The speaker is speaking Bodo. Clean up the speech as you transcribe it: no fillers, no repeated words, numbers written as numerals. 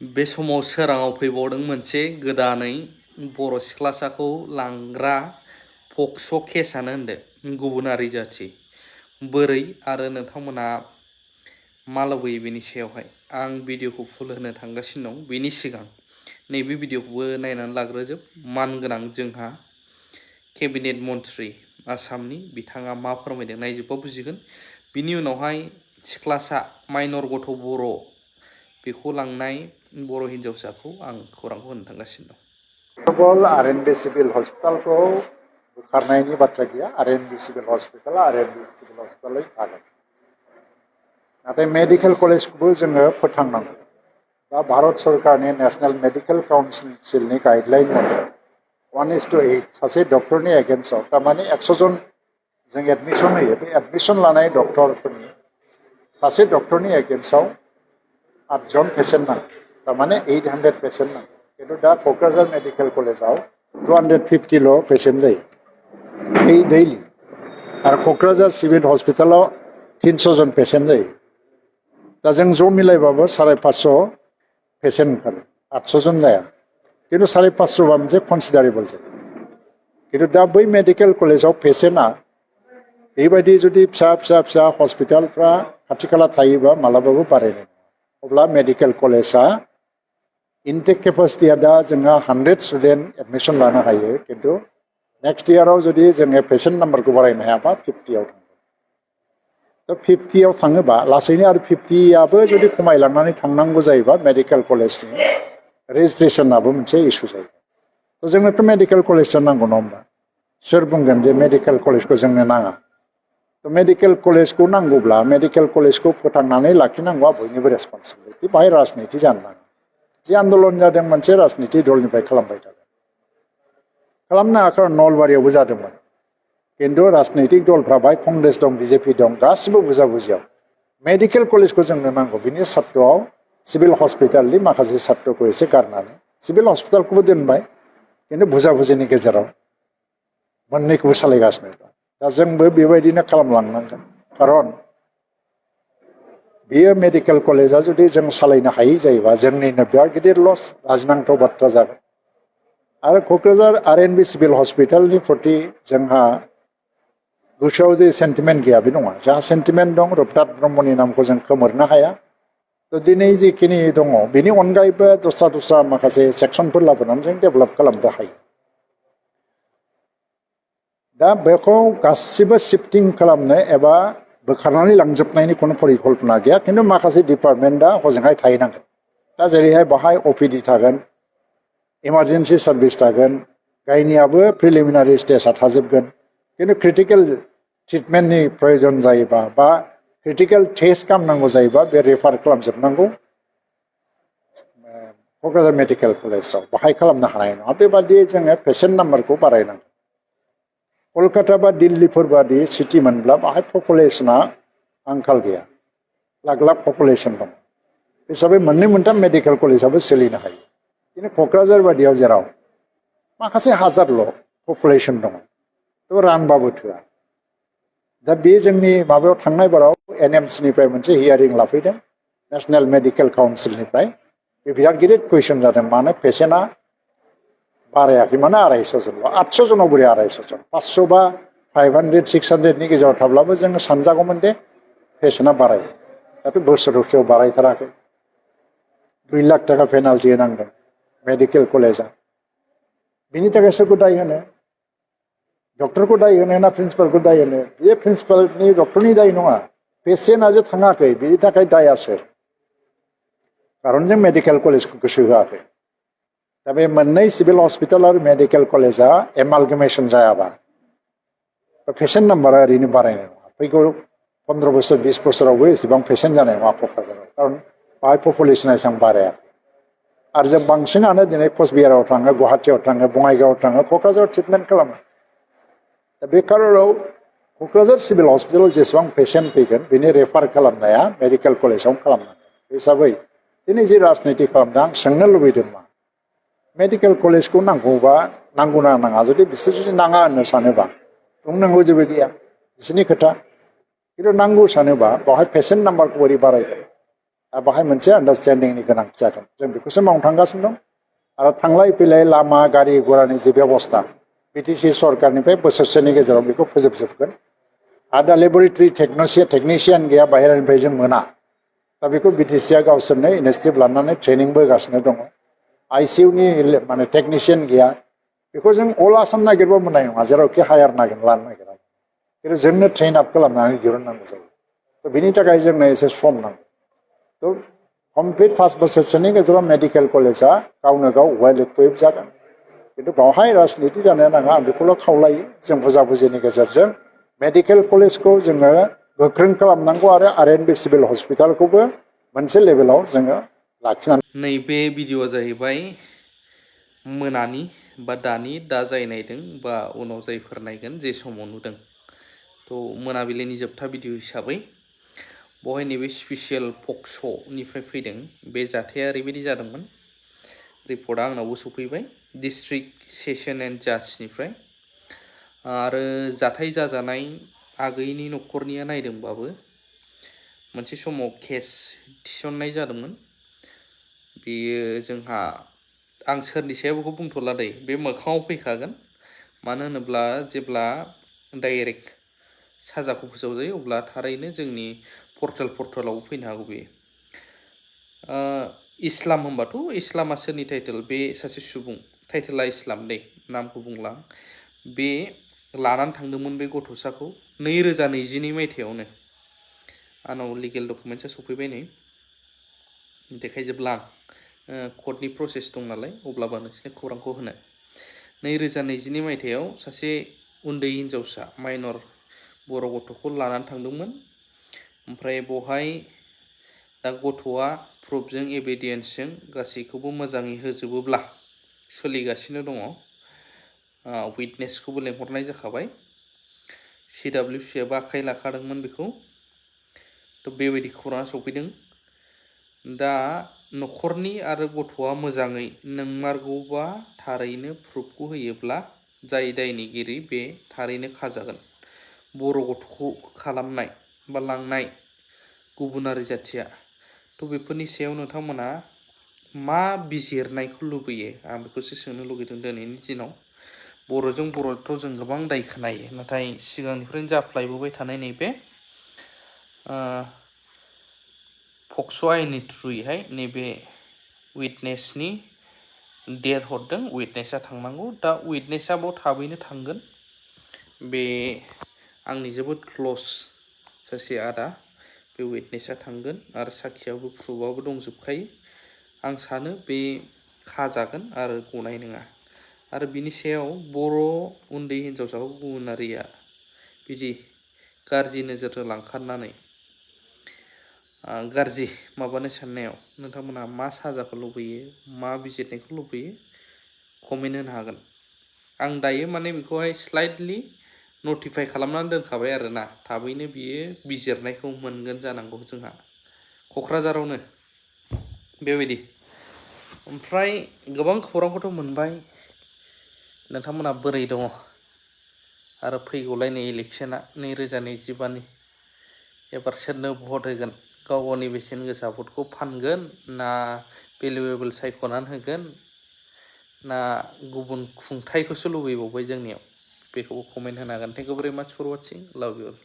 बे समाव सोराङाव फैबावदों मोनसे गोदानै बर' सिख्लासाखौ लांग्रा पक्स' केसआनो होनदो गुबुनारि जाथि बोरै आरो नोंथांमोना मा लुबैयो बेनि सायावहाय आं भिडिअखौ फुल होनो थांगासिनो दं। बेनि सिगां नैबे भिडिअखौबो नायनानै लाग्रोजोब। मानगोनां जोंहा केबिनेट मन्थ्रि आसामनि बिथाङा मा फोरमायदों नायजोबबा बुजिगोन। बिनि उनावहाय सिख्लासा माइनर गथ' बर' बेखौ लांनाय बर' हिन्जावसाखौ आं खौरांखौ होनो थांगासिनो दं। केवल आरएनबी सिभिल हस्पिटालखौ बोखारनायनि बाथ्रा गैया। आरएनबी सिभिल हस्पिटाला आरएनबी सिभिल हस्पिटालै थागोन। नाथाय मेडिकेल कलेजखौबो जोङो फोथांनांगौ। दा भारत सरकारनि नेशनेल मेडिकेल काउन्सिलनि गाइडलाइन मथे 1:8 सासे डक्टरनि एगेन्स्टआव थारमाने 100 जन जों एडमिसन होयो। बे एडमिसन लानाय डक्टरफोरनि सासे डक्टरनि एगेन्स्टआव 8 जन पेसेन्ट नांगौ। थारमाने 800 पेसेन्ट नांगौ। किन्तु दा क'क्राझार मेडिकेल कलेजाव 250ल' पेसेन्ट जायो दैलि। आरो क'क्राझार सिभिल हस्पिटालाव 300 जन पेसेन्ट जायो। दा जों ज' मिलायबाबो 550 पेसेन्ट ओंखारो, 800 जन जाया। किन्तु 550 बा मोनसे कनसिडारेबल जायो। किन्तु दा बै मेडिकेल कलेजाव पेसेन्टआ बेबायदि जुदि फिसा हस्पिटालफ्रा खाथि खाला थायोबा मालाबाबो बारायनाय नङा। अब्ला मेडिकेल कलेजा इनटेक केपासिटिया दा जोंहा 100 स्टुडेन्ट एडमिसन लानो हायो। किन्तु नेक्स्ट इयाराव जुदि जोङो पेसेन्ट नाम्बारखौ बारायनो हायाबा 50आव थांगोन। दा 50आव थाङोबा लासैनो आरो 50आबो जुदि खमायलांनानै थांनांगौ जायोबा मेडिकेल कलेजनि रेजिस्ट्रेसनाबो मोनसे इसु जायो। दा जोंनोथ' मेडिकेल कलेजसो नांगौ नङा होमबा? सोर बुंगोन जे मेडिकेल कलेजखौ जोंनो नाङा? मेडिकेल कलेजखौ नांगौब्ला मेडिकेल कलेजखौ फोथांनानै लाखिनांगौआ बयनिबो रेसपन्सिबिलिटि। बाहाय राजनिति जानो नाङा। जे आन्दलन जादों मोनसे राजनिति दलनिफ्राय खालामबाय थादों। खालामनो नाङा, खारन नलबारियावबो जादोंमोन। किन्तु राजनैतिक दलफ्रा बाहाय कंग्रेस दं, बिजेपि दं, गासिबो बुजियाव मेडिकेल कलेजखौ जोंनो नांगौ। बिनि सार्तआव सिभिल हस्पिटालनि माखासे सार्तखौ एसे गारनानै सिभिल हस्पिटालखौबो दोनबाय। किन्तु बुजिनि गेजेराव मोननैखौबो सालायगासिनो दं। दा जोंबो बेबायदिनो खालामलांनांगोन। खारन बेयो मेडिकेल कलेजा जुदि जों सालायनो हायै जायोबा जोंनिनो बिराद गिदिर लस, लाजिनांथाव बाथ्रा जागोन। आरो क'क्राझार आरएनबी सिभिल हस्पिटालनि प्रति जोंहा गोसोआव जे सेन्टिमेन्ट गैया बे नङा। जोंहा सेन्टिमेन्ट दं। रुपनाथ ब्रह्मनि नामखौ जों खोमोरनो हाया। दिनै जिखिनि दङ बेनि अनगायैबो दस्रा माखासे सेक्सनफोर लाबोनानै जों डेभेलप खालामनो हायो। दा बेखौ गासिबो शिफ्टिं खालामनो एबा बोखारनानै लांजोबनायनि खुनु परिकल्पना गैया। किन्तु माखासे डिपार्टमेन्टआ हजोंहाय थाहैनांगोन। दा जेरैहाय बाहाय अपिडि थागोन, इमारजेन्सि सार्भिस थागोन, गायनियाबो प्रिलिमिनारि स्टेजआ थाजोबगोन। किन्तु क्रिटिकेल ट्रिटमेन्टनि प्रयजन जायोबा बा क्रिटिकेल टेस्ट खालामनांगौ जायोबा बे रेफार खालामजोबनांगौ क'क्राझार मेडिकेल कलेजाव। बाहाय खालामनो हानाय नङा। बेबादि जोङो पेसेन्ट नाम्बारखौ बारायनांगौ। कलकाता बा दिल्लीफोर बादि सिटि मोनब्ला बाहाय पपुलेसना आंखाल गैया। लाख पपुलेसन दं। हिसाबै मोननै मोनथाम मेडिकेल कलेजाबो सोलिनो हायो। किन्तु क'क्राझार बादियाव जेराव माखासे हाजारल' पपुलेसन दङ, थ' रानबाबो थोआ। दा बे जोंनि माबायाव थांनाय बाराव एनएमसिनिफ्राय मोनसे हियारिं लाफैदों नेशनेल मेडिकेल काउन्सिलनिफ्राय। बे बिराद गिदिर कुइसन जादों, मानो पेसेन्टआ बारायाखै, मानो 250 जनल'। 800 जनाव बोरै 250 जन? 500 बा 500, 600नि गेजेराव थाब्लाबो जोङो सानजागौमोन दे पेसेन्टआ बारायो। दाथ' बोसोराव बारायथाराखै। 2 लाख थाखा पेनाल्टि होनांदों मेडिकेल कलेजा। बिनि थाखाय सोरखौ दाय होनो? डक्टरखौ दाय होनो ना प्रिन्सिपालखौ दाय होनो? बे प्रिन्सिपालनि डक्टरनि दाय नङा। पेसेन्टआ जे थाङाखै बिनि थाखाय दायआ सोर? खारन जों मेडिकेल कलेजखौ गोसो होआखै। दा बे मोननै सिभिल हस्पिटाल आरो मेडिकेल कलेजा एमालगेमेसन जायाबा पेसेन्ट नाम्बारा ओरैनो बारायनाय नङा। फैगौ 15 बोसोर 20 बोसोरावबो एसेबां पेसेन्ट जानाय नङा क'क्राझाराव। खारन बाहाय पपुलेसना एसेबां बारायाखै। आरो जों बांसिनानो दिनै कचबिहाराव थाङो, गुवाहाटियाव थाङो, बङाइगावआव थाङो, क'क्राझाराव ट्रिटमेन्ट खालामो। दा बे खारनाव क'क्राझार सिभिल हस्पिटालाव जेसेबां पेसेन्ट फैगोन बेनि रेफार खालामनाया मेडिकेल कलेजाव खालामनांगोन। हिसाबै दिनै जि राजनिति खालामदों, आं सोंनो लुबैदों मा मेडिकेल कलेजखौ नांगौबा नांगौना नाङा? जुदि बिसोर जुदि नाङा होननो सानोबा बुंनांगौ जेबो गैया, बिसोरनि खोथा। किन्तु नांगौ सानोबा बावहाय पेसेन्ट नाम्बारखौ बोरै बारायगोन? आरो बाहाय मोनसे आन्डारस्टेन्डिंनि गोनांथि जागोन जों बेखौसो मावनो थांगासिनो दं आरो थांलाय फैलाय लामा गारि घरानि जे बेबस्था बिटिसि सरकारनिफ्राय बोसोरसेनि गेजेराव बेखौ फोजोबजोबगोन आरो दा लेबरेटरि टेकनिशियान गैया बाहेरानिफ्राय जों मोना दा बेखौ बिटिसिआ गावसोरनो इनिसिएटिभ लानानै ट्रेनिंबो होगासिनो दङ आइसिइउनि माने टेकनिशियान गैया बेखौ जों अल आसाम नागिरबा मोननाय नङा जेरावखि हायार लानो नागिरा खिन्थु जोंनो ट्रेन आप खालामनानै दिहुननांगौ जायो थ' बिनि थाखाय जोंनो एसे सम नांगौ थ' कमप्लिट 5 बोसोरसोनि गेजेराव मेडिकेल कलेजा गावनो गाव वेल इक्विप जागोन खिन्थु बावहाय राजनिति जानो नाङा आं बेखौल' खावलायो जों बुजाबुजिनि गेजेरजों मेडिकेल कलेजखौ जोङो गोख्रों खालामनांगौ आरो आरएनबि सिभिल हस्पिटालखौबो मोनसे लेभेलाव जोङो लाखिनानै नैबे भिडिअआ जाहैबाय मोनानि बा दानि दा जाय नायदों बा उनाव जायफोर नायगोन जे समाव नुदों थ' मोनाबिलिनि जोबथा भिडिअ हिसाबै बहाय नैबे स्पेसियेल पक्स'निफ्राय फैदों बे जाथाया ओरैबायदि जादोंमोन रिपर्टआ आंनावबो सफैबाय डिस्ट्रिक्ट सेसन एन्ड जाजनिफ्राय आरो जाथाय जाजानाय आगैनि न'खरनिया नायदोंबाबो मोनसे समाव केस थिसननाय जादोंमोन बेयो जोंहा आं सोरनि सायाव बेखौ बुंथ'ला दै बे मोखाङाव फैखागोन मानो होनोब्ला जेब्ला डाइरेक्ट साजाखौ फोसावजायो अब्ला थारैनो जोंनि पर्टेलावबो फैनो हागौ बेयो इस्लाम होनबाथ' इस्लामा सोरनि टाइटेल बे सासे सुबुं टाइटेला इस्लाम दै नामखौ बुंला बे लानानै थांदोंमोन बे गथ'साखौ 2022 मायथाइयावनो आंनाव लिगेल डकुमेन्टसा सफैबाय नै देखायजोबला आं कर्टनि प्रसेस दं नालाय अब्लाबो नोंसिनि खौरांखौ होनो 2022 मायथाइयाव सासे उन्दै हिनजावसा माइनर बर' गथ'खौ लानानै थांदोंमोन ओमफ्राय बहाय दा गथ'आ प्रुफजों एभिडेन्सजों गासैखौबो मोजाङै होजोबोब्ला सोलिगासिनो दङ उइटनेसखौबो लेंहरनाय जाखाबाय CWCआबो आखाइ लाखादोंमोन बेखौ थ' बेबायदि खौराङा सफैदों दा न'खरनि आरो गथ'आ मोजाङै नंमारगौबा थारैनो प्रुफखौ होयोब्ला जाय दायनिगिरि बे थारैनो खाजागोन बर' गथ'खौ खालामनाय बा लांनाय गुबुनारि जाथिया थ' बेफोरनि सायाव नोंथांमोना मा बिजिरनायखौ लुबैयो आं बेखौसो सोंनो लुगैदों दिनैनि दिनाव बर'जों बर'थ' जों गोबां दाय खोनायो नाथाय सिगांनिफ्रायनो जाफ्लायबोबाय थानाय नैबे पक्स' आयेननि थ्रुयैहाय नैबे उइटनेसनि डेट हरदों उइटनेसा थांनांगौ दा उइटनेसा बाव थाबैनो थांगोन बे आंनि जोबोद क्लस सासे आदा बे उइटनेसा थांगोन आरो साखियाबो प्रुफआबो दंजोबखायो आं सानो बे खाजागोन आरो गनाय नङा आरो बिनि सायाव बर' उन्दै हिनजावसाखौ गुबुनारिया बिदि गाज्रि नोजोरजों लांखारनानै गाज्रि माबानो साननायाव नोंथांमोनहा मा साजाखौ लुबैयो मा बिजिरनायखौ लुबैयो कमेन्ट होनो हागोन आं दायो माने बेखौहाय स्लाइटलि नटिफाइ खालामनानै दोनखाबाय आरोना थाबैनो बियो बिजिरनायखौ मोनगोन जानांगौ जोंहा क'क्राझारावनो बेबायदि ओमफ्राय गोबां खौरांखौथ' मोनबाय नोंथांमोनहा बोरै दङ आरो फैगौलाय नै इलेक्सना 2025नि एबार सोरनो भट होगोन गाव गावनि बेसेन गोसा भटखौ फानगोन ना भेलुएबल सायख'नानै होगोन ना गुबुन खुंथायखौसो लुबैबावबाय जोंनियाव बेखौबो कमेन्ट होनो हागोन थेंक इउ भेरि माच फर वाचिं लाभ इउ अल